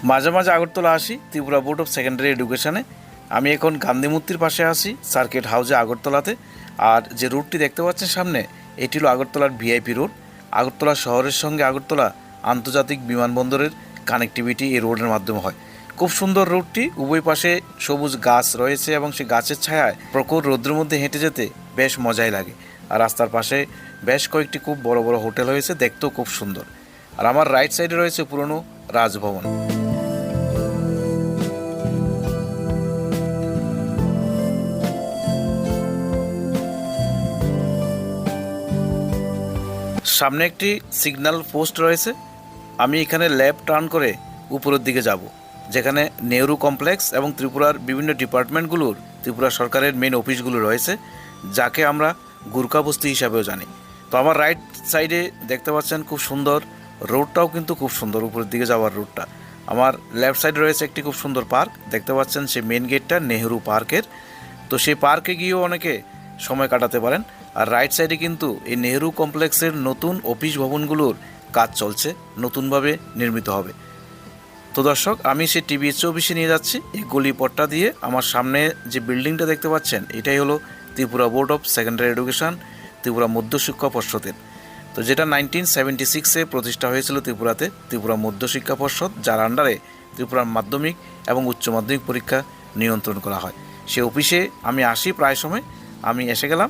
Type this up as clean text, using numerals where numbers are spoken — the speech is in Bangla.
মাঝে মাঝে আগরতলা আসি ত্রিপুরা বোর্ড অফ সেকেন্ডারি এডুকেশনে। আমি এখন গান্ধী মূর্তির পাশে আছি সার্কিট হাউসে আগরতলাতে। আর যে রুটটি দেখতে পাচ্ছেন সামনে, এটি হলো আগরতলার ভিআইপি রোড। আগরতলা শহরের সঙ্গে আগরতলা আন্তর্জাতিক বিমানবন্দরের কানেক্টিভিটি এই রোডের মাধ্যমে হয়। খুব সুন্দর রুটটি, উভয় পাশে সবুজ গাছ রয়েছে এবং সেই গাছের ছায়ায় প্রখর রৌদ্রের মধ্যে হেঁটে যেতে বেশ মজাই লাগে। আর রাস্তার পাশে বেশ কয়েকটি খুব বড় বড় হোটেল হয়েছে, দেখতেও খুব সুন্দর। আর আমার রাইট সাইডে রয়েছে পুরনো রাজভবন। সামনে একটি সিগন্যাল পোস্ট রয়েছে। আমি এখানে লেফট টার্ন করে উপরের দিকে যাব, যেখানে নেহরু কমপ্লেক্স এবং ত্রিপুরার বিভিন্ন ডিপার্টমেন্টগুলোর, ত্রিপুরা সরকারের মেন অফিসগুলো রয়েছে, যাকে আমরা গুরকা বস্তি হিসাবেও জানি। তো আমার রাইট সাইডে দেখতে পাচ্ছেন খুব সুন্দর রোডটাও কিন্তু খুব সুন্দর, উপরের দিকে যাওয়ার রোডটা। আমার লেফট সাইডে রয়েছে একটি খুব সুন্দর পার্ক, দেখতে পাচ্ছেন সেই মেন গেটটা নেহরু পার্কের। তো সেই পার্কে গিয়েও অনেকে সময় কাটাতে পারেন। আর রাইট সাইডে কিন্তু এই নেহরু কমপ্লেক্সের নতুন অফিস ভবনগুলোর কাজ চলছে, নতুনভাবে নির্মিত হবে। তো দর্শক, আমি সেই টিবিএস অফিসে নিয়ে যাচ্ছি। এই গলিপথটা দিয়ে আমার সামনে যে বিল্ডিংটা দেখতে পাচ্ছেন, এটাই হলো Tripura board of secondary education, Tripura মধ্যশিক্ষা পর্ষদের। তো যেটা 1976-এ প্রতিষ্ঠা হয়েছিল ত্রিপুরাতে, ত্রিপুরা মধ্যশিক্ষা পর্ষদ, যার আন্ডারে ত্রিপুরার মাধ্যমিক এবং উচ্চ মাধ্যমিক পরীক্ষা নিয়ন্ত্রণ করা হয়। সে অফিসে আমি আসি প্রায় সময়। আমি এসে গেলাম।